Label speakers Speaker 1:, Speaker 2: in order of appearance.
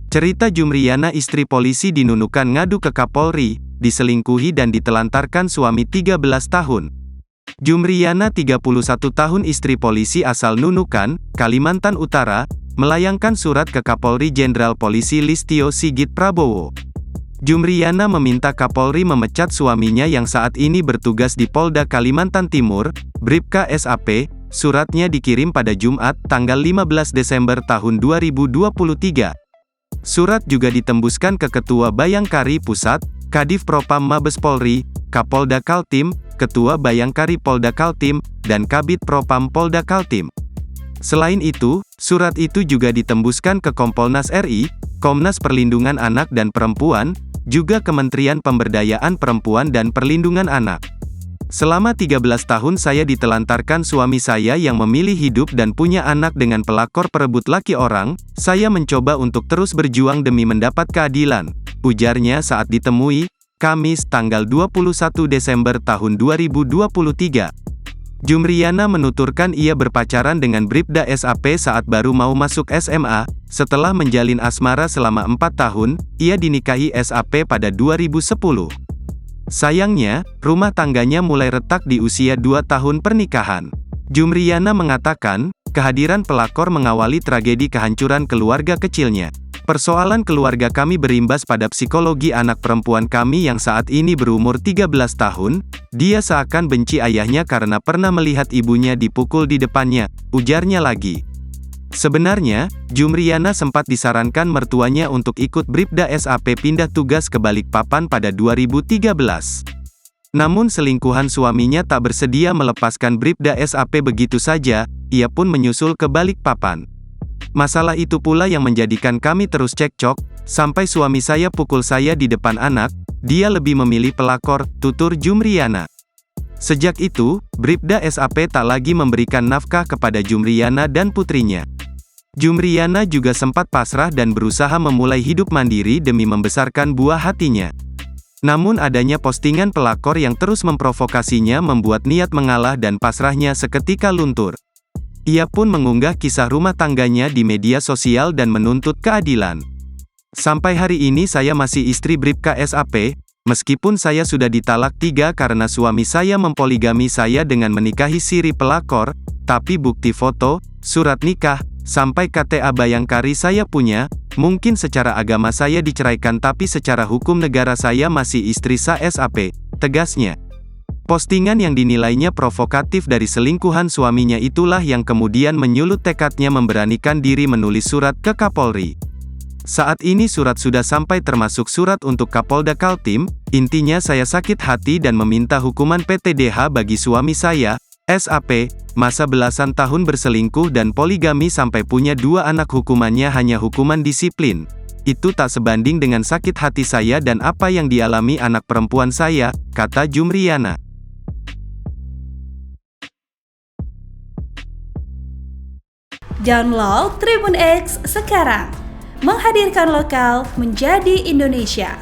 Speaker 1: Cerita Jumriyana, istri polisi di Nunukan ngadu ke Kapolri, diselingkuhi dan ditelantarkan suami 13 tahun. Jumriyana, 31 tahun, istri polisi asal Nunukan, Kalimantan Utara, melayangkan surat ke Kapolri Jenderal Polisi Listio Sigit Prabowo. Jumriyana meminta Kapolri memecat suaminya yang saat ini bertugas di Polda Kalimantan Timur, Bribka SAP. Suratnya dikirim pada Jumat, tanggal 15 Desember tahun 2023. Surat juga ditembuskan ke Ketua Bayangkari Pusat, Kadif Propam Mabes Polri, Kapolda Kaltim, Ketua Bayangkari Polda Kaltim, dan Kabid Propam Polda Kaltim. Selain itu, surat itu juga ditembuskan ke Kompolnas RI, Komnas Perlindungan Anak dan Perempuan, juga Kementerian Pemberdayaan Perempuan dan Perlindungan Anak. Selama 13 tahun saya ditelantarkan suami saya yang memilih hidup dan punya anak dengan pelakor perebut laki orang. Saya mencoba untuk terus berjuang demi mendapat keadilan, ujarnya saat ditemui, Kamis, tanggal 21 Desember tahun 2023. Jumriyana menuturkan ia berpacaran dengan Bribda SAP saat baru mau masuk SMA. Setelah menjalin asmara selama 4 tahun, ia dinikahi SAP pada 2010. Sayangnya, rumah tangganya mulai retak di usia 2 tahun pernikahan. Jumriyana mengatakan, kehadiran pelakor mengawali tragedi kehancuran keluarga kecilnya. Persoalan keluarga kami berimbas pada psikologi anak perempuan kami yang saat ini berumur 13 tahun. Dia seakan benci ayahnya karena pernah melihat ibunya dipukul di depannya, ujarnya lagi. Sebenarnya, Jumriyana sempat disarankan mertuanya untuk ikut Bribda SAP pindah tugas ke Balikpapan pada 2013. Namun selingkuhan suaminya tak bersedia melepaskan Bribda SAP begitu saja, ia pun menyusul ke Balikpapan. Masalah itu pula yang menjadikan kami terus cekcok, sampai suami saya pukul saya di depan anak, dia lebih memilih pelakor, tutur Jumriyana. Sejak itu, Bribda SAP tak lagi memberikan nafkah kepada Jumriyana dan putrinya. Jumriyana juga sempat pasrah dan berusaha memulai hidup mandiri demi membesarkan buah hatinya. Namun adanya postingan pelakor yang terus memprovokasinya membuat niat mengalah dan pasrahnya seketika luntur. Ia pun mengunggah kisah rumah tangganya di media sosial dan menuntut keadilan. Sampai hari ini saya masih istri Bribka SAP, meskipun saya sudah ditalak 3 karena suami saya mempoligami saya dengan menikahi siri pelakor, tapi bukti foto, surat nikah, sampai KTA Bayangkari saya punya. Mungkin secara agama saya diceraikan tapi secara hukum negara saya masih istri sah SAP, tegasnya. Postingan yang dinilainya provokatif dari selingkuhan suaminya itulah yang kemudian menyulut tekadnya memberanikan diri menulis surat ke Kapolri. Saat ini surat sudah sampai termasuk surat untuk Kapolda Kaltim. Intinya saya sakit hati dan meminta hukuman PTDH bagi suami saya, SAP, masa belasan tahun berselingkuh dan poligami sampai punya 2 anak. Hukumannya hanya hukuman disiplin. Itu tak sebanding dengan sakit hati saya dan apa yang dialami anak perempuan saya, kata Jumriyana.
Speaker 2: Download Tribun X sekarang, menghadirkan lokal menjadi Indonesia.